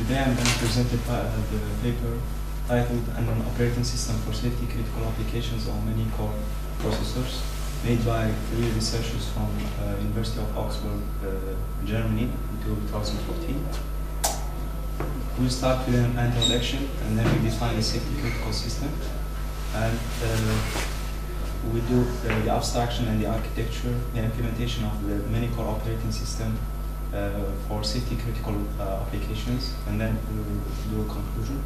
Today I'm going to present the paper titled An Operating System for Safety Critical Applications on Many Core Processors, made by 3 researchers from University of Augsburg, Germany, in 2014. We'll start with an introduction, and then we define a safety critical system, and we do the abstraction and the architecture, the implementation of the many core operating system for safety critical applications, and then we will do a conclusion.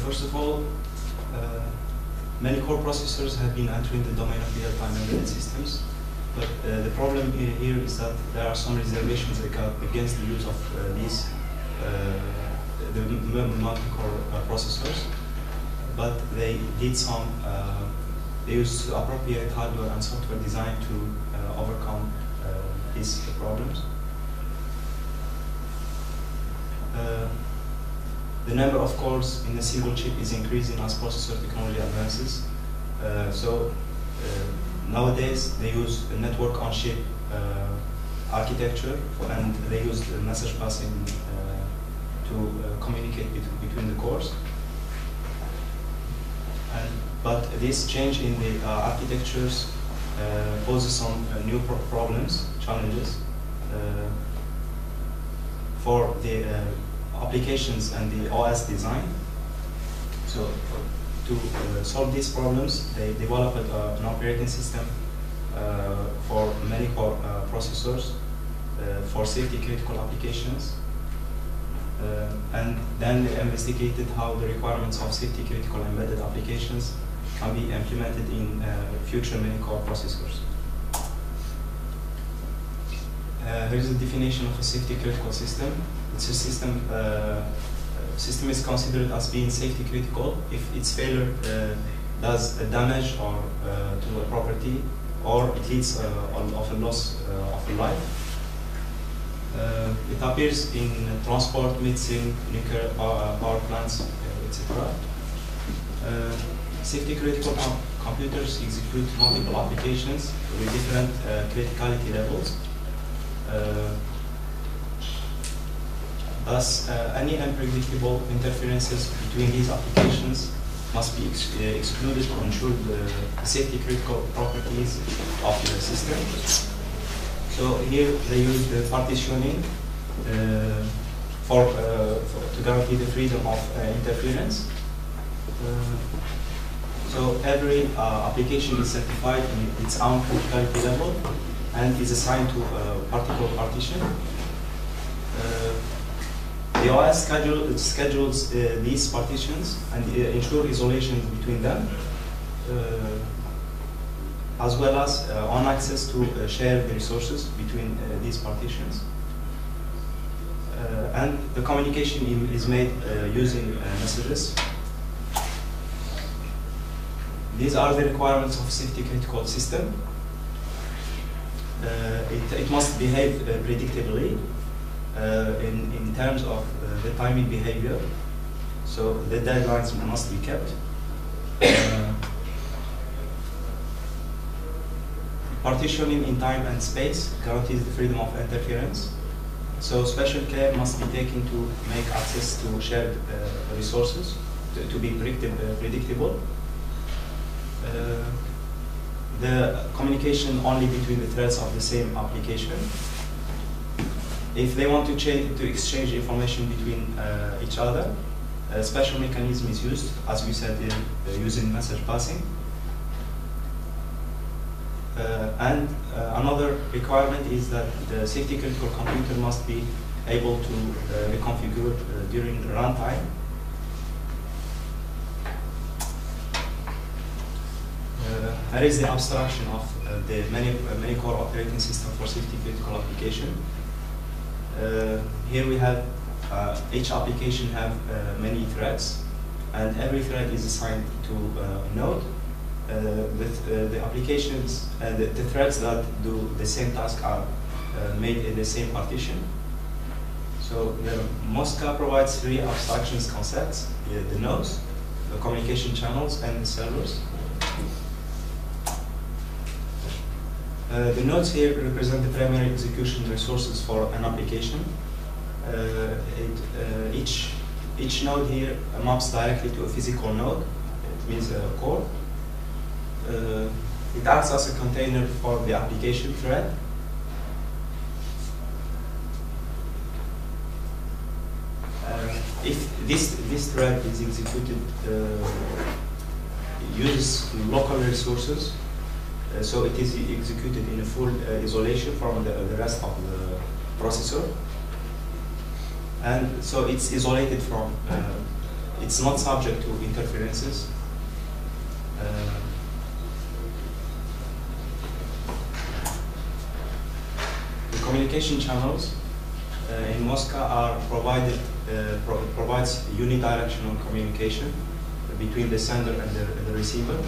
First of all, many core processors have been entering the domain of real-time embedded systems, but the problem here is that there are some reservations against the use of these the multi-core processors, but they did some they used appropriate hardware and software design to overcome these problems. The number of cores in a single chip is increasing as processor technology advances. Nowadays they use a network on chip architecture, and they use the message passing to communicate between the cores. But this change in the architectures poses some new problems, challenges for the applications and the OS design. So to solve these problems, they developed an operating system for many core processors for safety critical applications. And then they investigated how the requirements of safety critical embedded applications can be implemented in future many core processors. Here is a definition of a safety critical system. It's a system is considered as being safety critical if its failure does a damage or to a property, or it leads of a loss of a life. It appears in transport, medicine, nuclear power plants, etc. Safety critical computers execute multiple applications with different criticality levels. Thus, any unpredictable interferences between these applications must be excluded to ensure the safety critical properties of the system. So here they use the partitioning to guarantee the freedom of interference. So every application is certified in its own criticality level and is assigned to a particular partition. The OS schedules these partitions and ensure isolation between them, as well as on access to share the resources between these partitions. And the communication is made using messages. These are the requirements of safety critical system. It must behave predictably in terms of the timing behavior. So the deadlines must be kept. Partitioning in time and space guarantees the freedom of interference. So special care must be taken to make access to shared resources to be predictable. The communication only between the threads of the same application. If they want to exchange information between each other, a special mechanism is used, as we said, using message passing. And another requirement is that the safety critical computer must be able to be configured during the runtime. Here is the abstraction of the many core operating system for safety critical application. Here we have each application have many threads, and every thread is assigned to a node. With the applications, the threads that do the same task are made in the same partition. So the Mosca provides 3 abstractions concepts: the nodes, the communication channels, and the servers. The nodes here represent the primary execution resources for an application. Each node here maps directly to a physical node. It means a core. It acts as a container for the application thread. If this thread is executed, uses local resources, so it is executed in a full isolation from the rest of the processor, and so it's isolated from. It's not subject to interferences. The communication channels in Mosca are provides unidirectional communication between the sender and the receiver,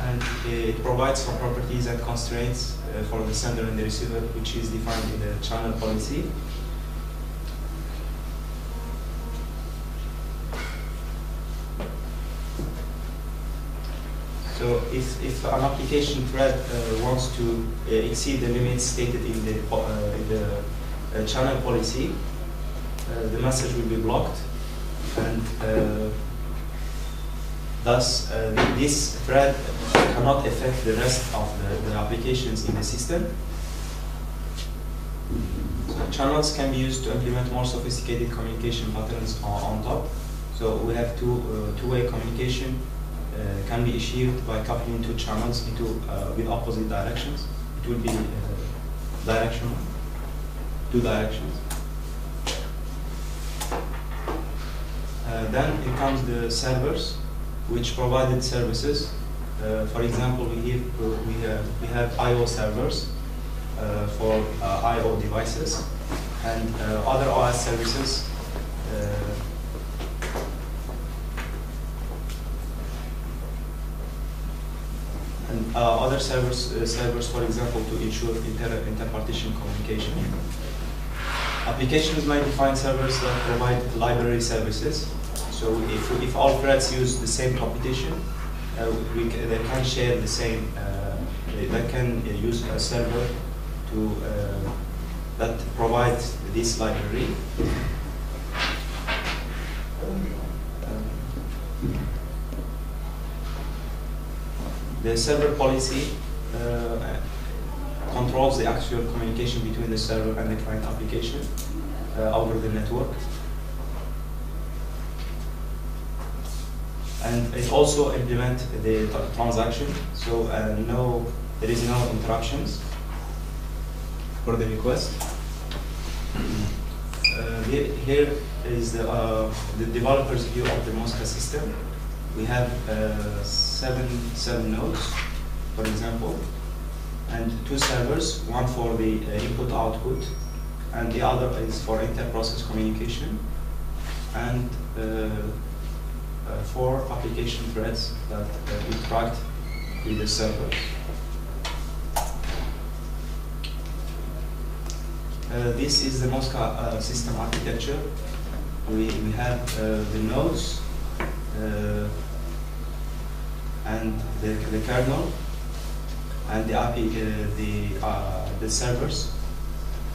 and it provides some properties and constraints for the sender and the receiver, which is defined in the channel policy. So if an application thread wants to exceed the limits stated in the channel policy, the message will be blocked, and thus this thread cannot affect the rest of the applications in the system. So channels can be used to implement more sophisticated communication patterns on top. So we have two-way communication. Can be achieved by coupling two channels into with opposite directions. It will be directional, two directions. Then it comes the servers, which provided services. For example, we have I/O servers for I/O devices, and other OS services. Other servers, for example, to ensure inter-partition communication. Applications might define servers that provide library services. So if all threads use the same computation, they can share the same. They can use a server that provides this library. The server policy controls the actual communication between the server and the client application over the network. And it also implements the transaction, so there is no interruptions for the request. Here is the developer's view of the Mosca system. We have seven nodes, for example, and two servers, one for the input-output, and the other is for inter-process communication, and 4 application threads that interact with the servers. This is the Mosca system architecture. We have the nodes, and the kernel, and the servers,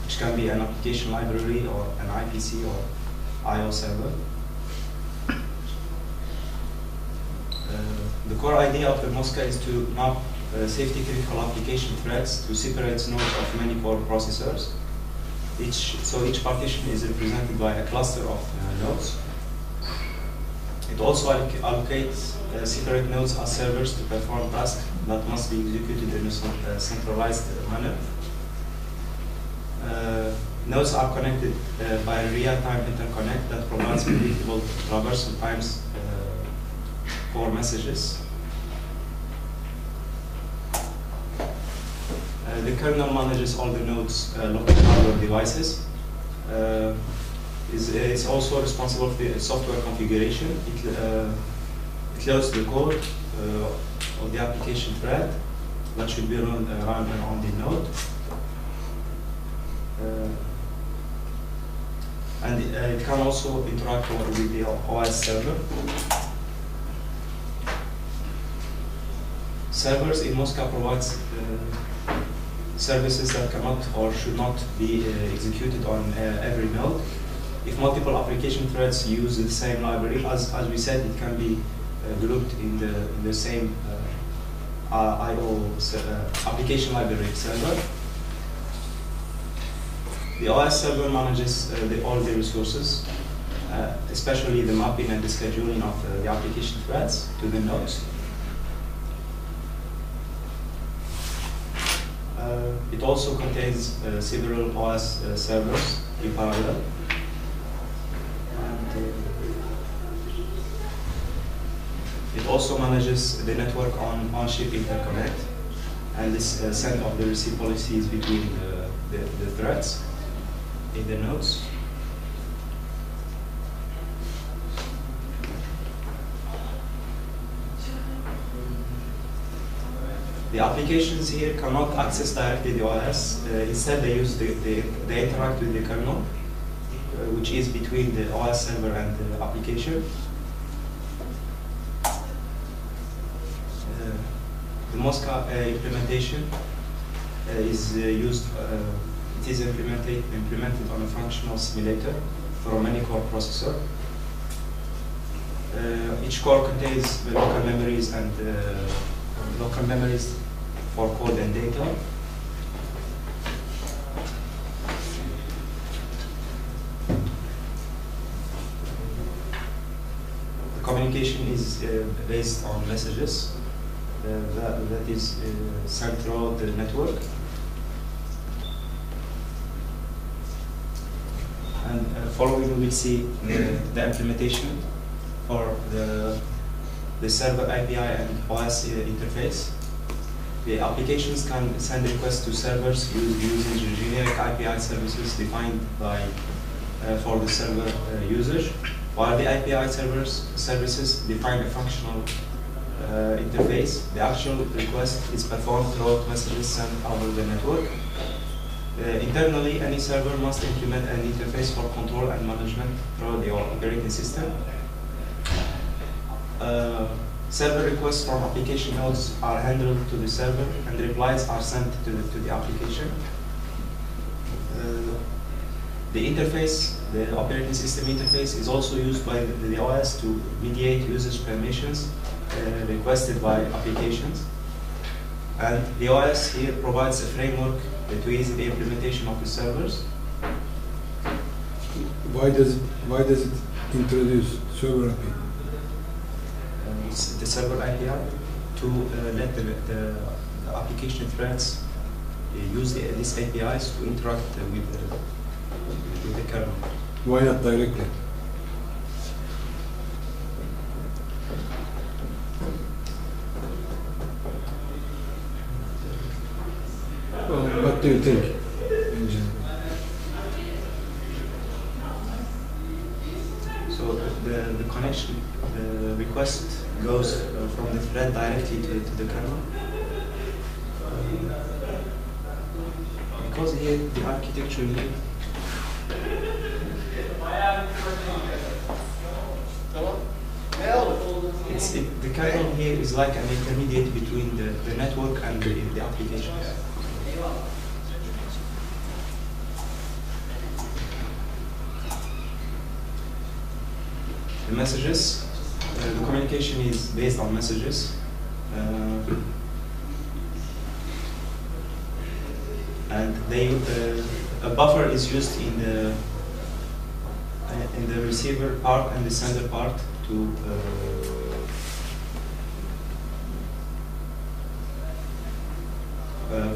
which can be an application library or an IPC or I/O server. The core idea of the Mosca is to map safety-critical application threads to separate nodes of many core processors. Each partition is represented by a cluster of nodes. It also allocates separate nodes as servers to perform tasks that must be executed in a centralized manner. Nodes are connected by a real-time interconnect that provides predictable traversal times for messages. The kernel manages all the nodes' local hardware devices. Is also responsible for the software configuration. It loads the code of the application thread that should be run on the node. And it can also interact with the OS server. Servers in Moscow provides services that cannot or should not be executed on every node. If multiple application threads use the same library, as we said, it can be grouped in the same I/O application library server. The OS server manages all the resources, especially the mapping and the scheduling of the application threads to the nodes. It also contains several OS servers in parallel. And it also manages the network on-chip interconnect and this send of the receive policies between the threads in the nodes. The applications here cannot access directly the OS. Instead, they interact with the kernel, which is between the OS server and the application. The Moscow implementation is used. It is implemented on a functional simulator for a many-core processor. Each core contains the local memories and local memories for code and data. The communication is based on messages that is sent throughout the network. And following, we will see the implementation for the server API and OS interface. The applications can send requests to servers using generic API services defined for the server usage, while the API services define a functional interface. The actual request is performed through messages sent over the network. Internally, any server must implement an interface for control and management through the operating system. Server requests from application nodes are handled to the server, and replies are sent to the application. The interface, the operating system interface, is also used by the OS to mediate usage permissions requested by applications. And the OS here provides a framework to ease the implementation of the servers. Why does it introduce server API? The server API to let the application threads use these APIs to interact with the kernel. Why not directly? Well, what do you think, in general? So the connection, the request goes from the thread directly to the kernel. Because here the architecture here the kernel here is like an intermediate between the network and the applications. The messages, the communication is based on messages. And a buffer is used in the receiver part and the sender part to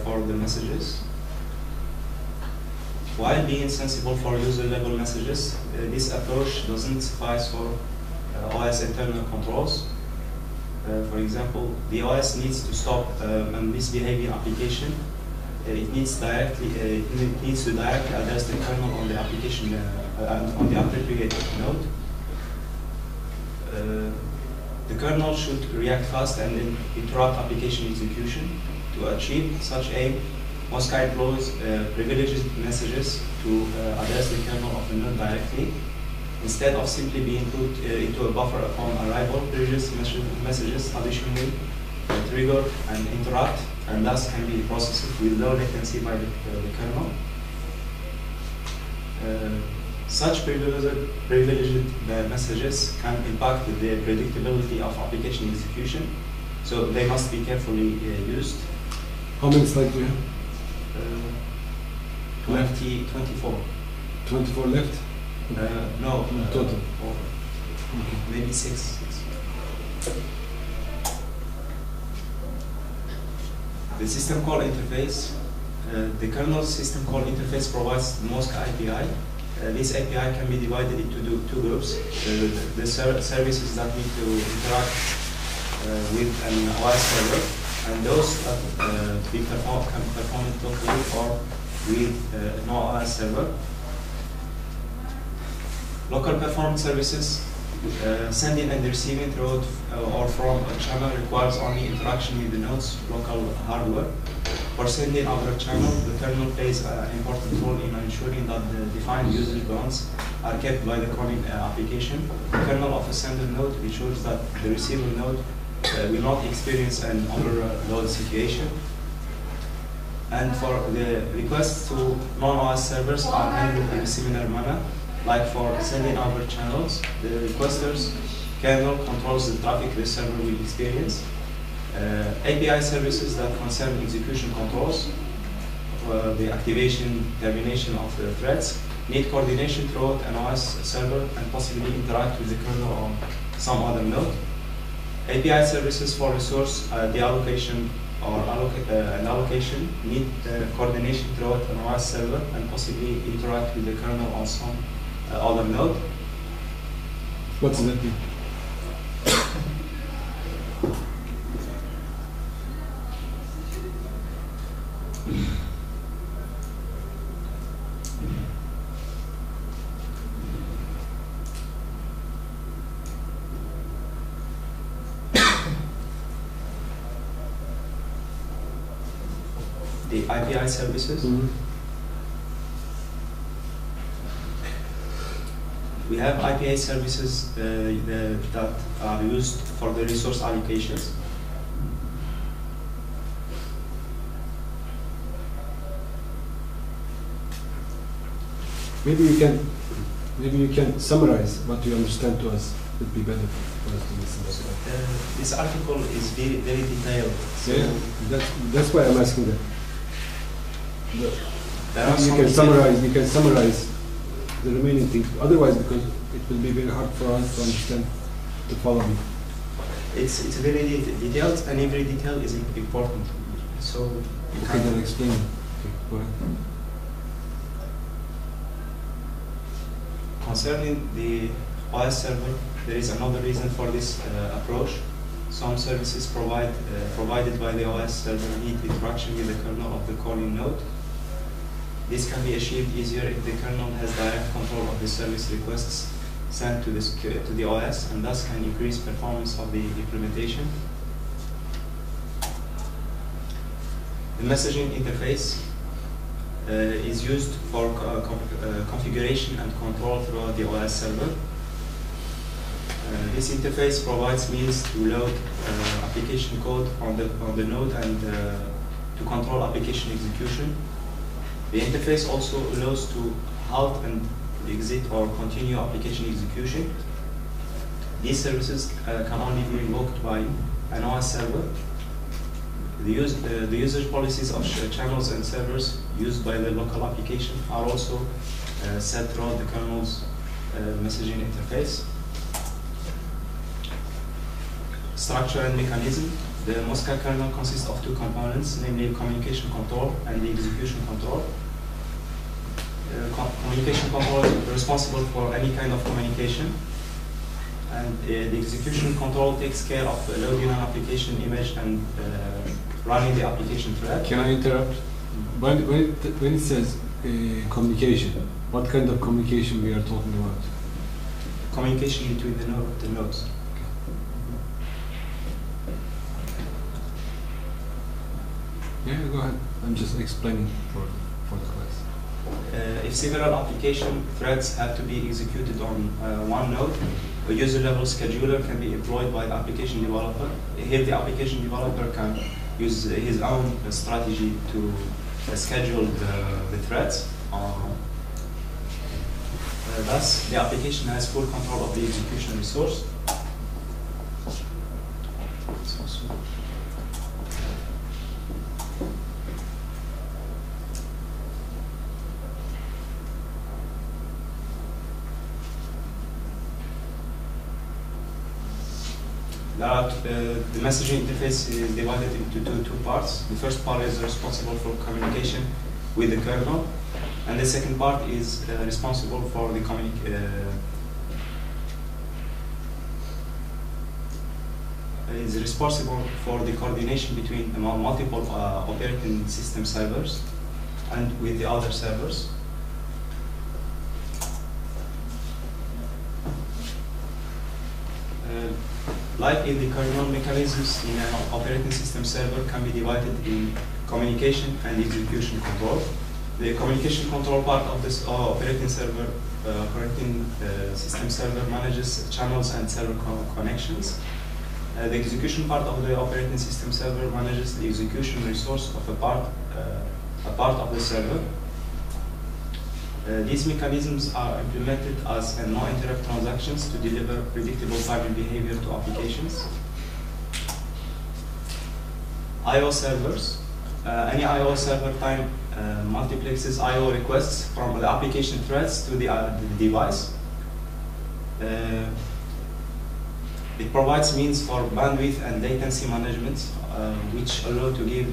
for the messages. While being sensible for user-level messages, this approach doesn't suffice for OS internal controls. For example, the OS needs to stop a misbehaving application. It needs to directly address the kernel on the application on the appropriate node. The kernel should react fast and then interrupt application execution. To achieve such aim, Moscow employs privileged messages to address the kernel of the node directly, instead of simply being put into a buffer upon arrival. Previous messages additionally trigger and interrupt, and thus can be processed with low latency by the kernel. Such privileged messages can impact the predictability of application execution, so they must be carefully used. How many slides do you have? 24. 24 left? No. Total? Okay. Maybe six. The system call interface. The kernel system call interface provides the Mosca API. This API can be divided into two groups. The services that need to interact with an OS server, and those that can perform it locally or with no OS server. Local performance services, sending and receiving through or from a channel requires only interaction with the node's local hardware. For sending over a channel, the kernel plays an important role in ensuring that the defined usage bounds are kept by the calling application. The kernel of a sender node ensures that the receiver node will not experience an overload situation. And for the requests to non-OS servers are handled in a similar manner. Like for sending over channels, the requester's kernel controls the traffic the server will experience. API services that concern execution controls, the activation, termination of the threads, need coordination throughout an OS server and possibly interact with the kernel or some other node. API services for resource deallocation or an allocation need coordination throughout an OS server and possibly interact with the kernel or some other node. What does that mean? The API services. We have API services that are used for the resource allocations. Maybe you can summarize what you understand to us. It would be better for us to listen. This article is very detailed. So yeah, that's why I'm asking that. You can summarize the remaining things. Otherwise, because it will be very hard for us to understand, to follow me. It's very detailed, and every detail is important. So you okay, then explain. Okay, go ahead. Concerning the OS server, there is another reason for this approach. Some services provided by the OS server need interaction with the kernel of the calling node. This can be achieved easier if the kernel has direct control of the service requests sent to the OS, and thus can increase performance of the implementation. The messaging interface is used for configuration and control throughout the OS server. This interface provides means to load application code on the node and to control application execution. The interface also allows to halt and exit or continue application execution. These services can only be invoked by an OS server. The usage policies of channels and servers used by the local application are also set throughout the kernel's messaging interface. Structure and mechanism. The Mosca kernel consists of two components, namely communication control and the execution control. Communication control is responsible for any kind of communication, and the execution control takes care of loading an application image and running the application thread. Can I interrupt? When it says communication, what kind of communication we are talking about? Communication between the nodes. Yeah, go ahead. I'm just explaining for the class. If several application threads have to be executed on one node, A user-level scheduler can be employed by the application developer. Here, the application developer can use his own strategy to schedule the threads. Thus, the application has full control of the execution resource. The messaging interface is divided into two parts. The first part is responsible for communication with the kernel, and the second part is responsible for the coordination between multiple operating system servers and with the other servers. Like in the kernel, mechanisms in an operating system server can be divided in communication and execution control. The communication control part of this operating system server manages channels and server connections. The execution part of the operating system server manages the execution resource of a part of the server. These mechanisms are implemented as no-interrupt transactions to deliver predictable timing behavior to applications. I/O servers. Any I/O server time multiplexes I/O requests from the application threads to the device. It provides means for bandwidth and latency management, which allow to give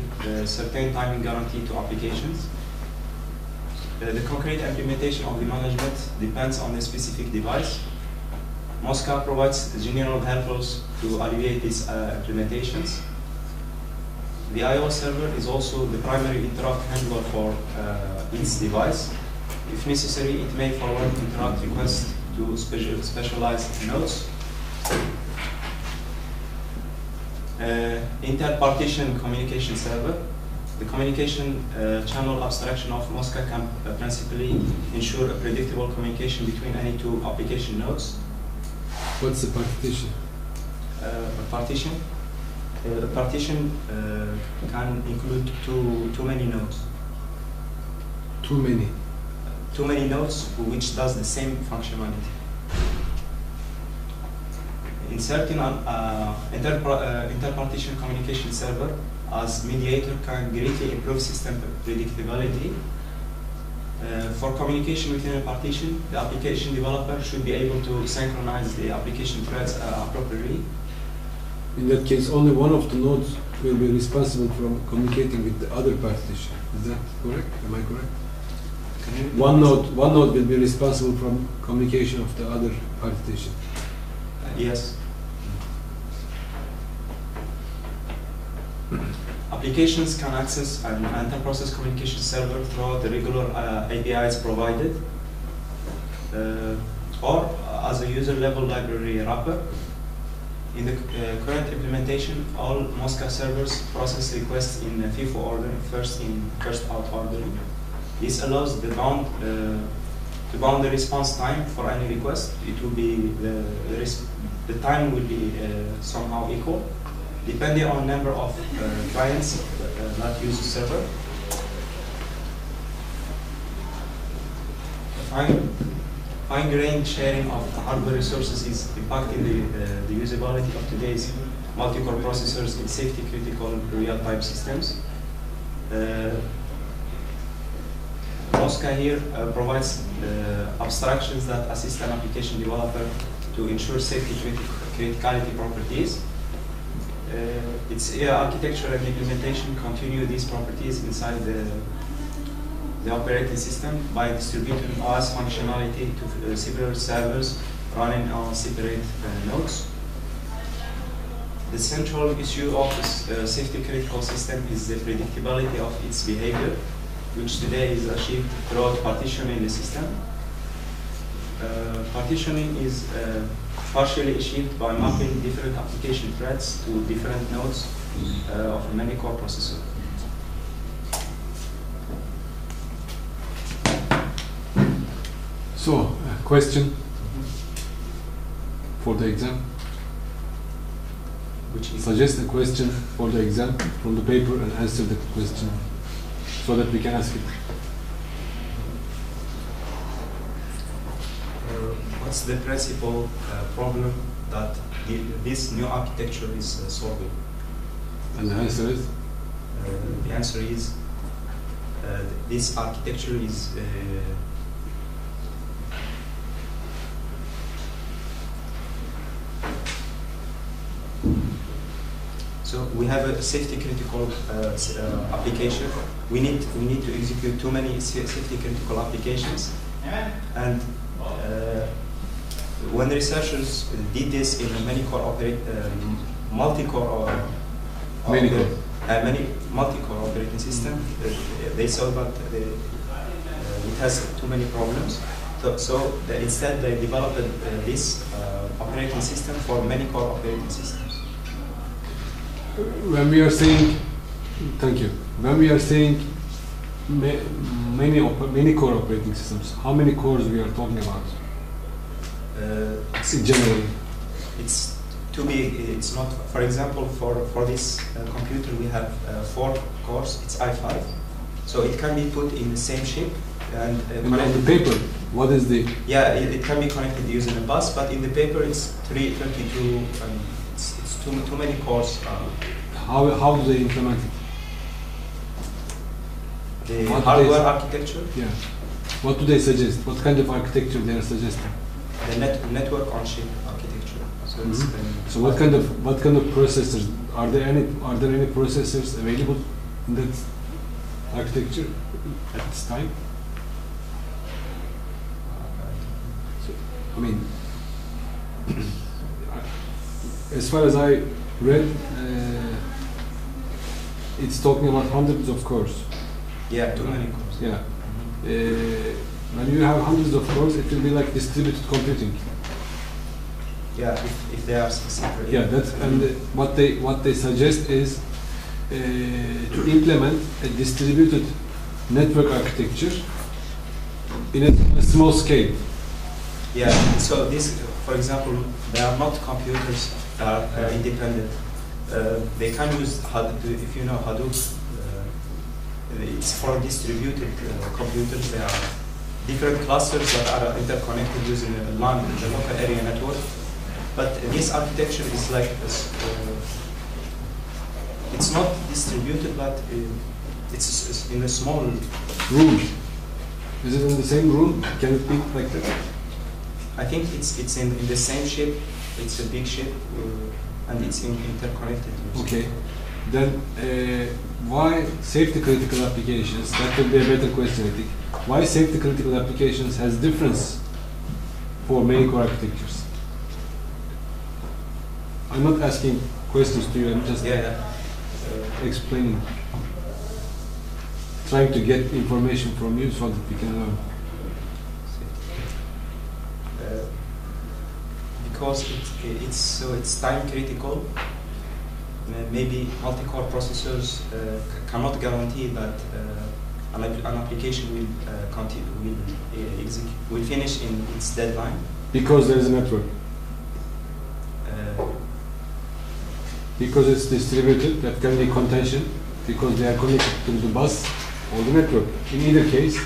certain timing guarantee to applications. The concrete implementation of the management depends on the specific device. Mosca provides general helpers to alleviate these implementations. The I/O server is also the primary interrupt handler for its device. If necessary, it may forward interrupt requests to specialized nodes. Inter-partition communication server. The communication channel abstraction of Mosca can principally ensure a predictable communication between any two application nodes. What's the partition? A partition? A partition can include too many nodes. Too many? Too many nodes which does the same functionality. In certain inter-partition communication server, as mediator can greatly improve system predictability. For communication within a partition, the application developer should be able to synchronize the application threads appropriately. In that case, only one of the nodes will be responsible for communicating with the other partition. Is that correct? Am I correct? One node will be responsible for communication of the other partition. Yes. Applications can access an inter-process communication server through the regular APIs provided, or as a user-level library wrapper. In the current implementation, all Mosca servers process requests in FIFO ordering, first in, first out ordering. This allows to bound the response time for any request. It will be the time will be somehow equal, depending on number of clients that use the server. Fine-grained sharing of hardware resources is impacting the usability of today's multi-core processors in safety-critical real-time systems. Mosca here provides abstractions that assist an application developer to ensure safety criticality properties. Its architecture and implementation continue these properties inside the operating system by distributing OS functionality to several servers running on separate nodes. The central issue of this safety critical system is the predictability of its behavior, which today is achieved throughout partitioning the system. Partitioning is partially achieved by mapping different application threads to different nodes of a many-core processor. So, question for the exam? Which is Suggest a question for the exam from the paper and answer the question so that we can ask it. what's the principal problem that this new architecture is solving? And the answer is? The answer is this architecture is so we have a safety critical application. We need to execute too many safety critical applications, and when the researchers did this in a multi-core operating system, they saw that it has too many problems. So instead they developed this operating system for many core operating systems. When we are saying, thank you. When we are saying many core operating systems, how many cores we are talking about? Generally, it's too big. It's not. For example, for this computer, we have 4 cores. It's i5, so it can be put in the same chip and on the paper. What is the? Yeah, it can be connected using a bus, but in the paper it's 32. It's too many cores. How do they implement it? The hardware architecture. Yeah. What do they suggest? What kind of architecture they are suggesting? The network on chip architecture. So, so what kind of processors are there? Any processors available in that architecture at this time? So, I mean, as far as I read, it's talking about hundreds of cores. Yeah, too many cores. Yeah. When you have hundreds of cores, it will be like distributed computing. Yeah, if they are separate. Yeah, that's and what they suggest is to implement a distributed network architecture in a small scale. Yeah. So this, for example, they are not computers that are independent. They can use Hadoop, if you know Hadoop. It's for distributed computers. There are different clusters that are interconnected using the local area network. But this architecture is like this, it's not distributed, but it's in a small room. Is it in the same room? Can it be like that? I think it's in the same shape. It's a big shape, and it's interconnected. Okay. Then why safety critical applications? That would be a better question, I think. Why safety critical applications has difference for many core architectures? I'm not asking questions to you. I'm just explaining, trying to get information from you so that we can learn. Because it's time critical. Maybe multi-core processors cannot guarantee that an application will finish in its deadline. Because there is a network. Because it's distributed, that can be contention, because they are connected to the bus or the network. In either case,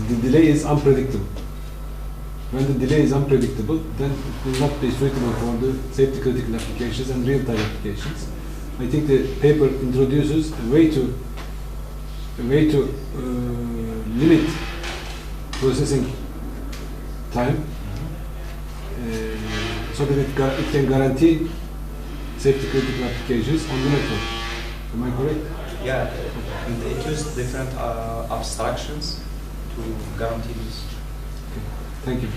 the delay is unpredictable. When the delay is unpredictable, then it will not be suitable for the safety critical applications and real-time applications. I think the paper introduces a way to limit processing time so that it can guarantee safety critical applications on the network. Am I correct? Yeah, and it used different abstractions to guarantee this. Okay. Thank you.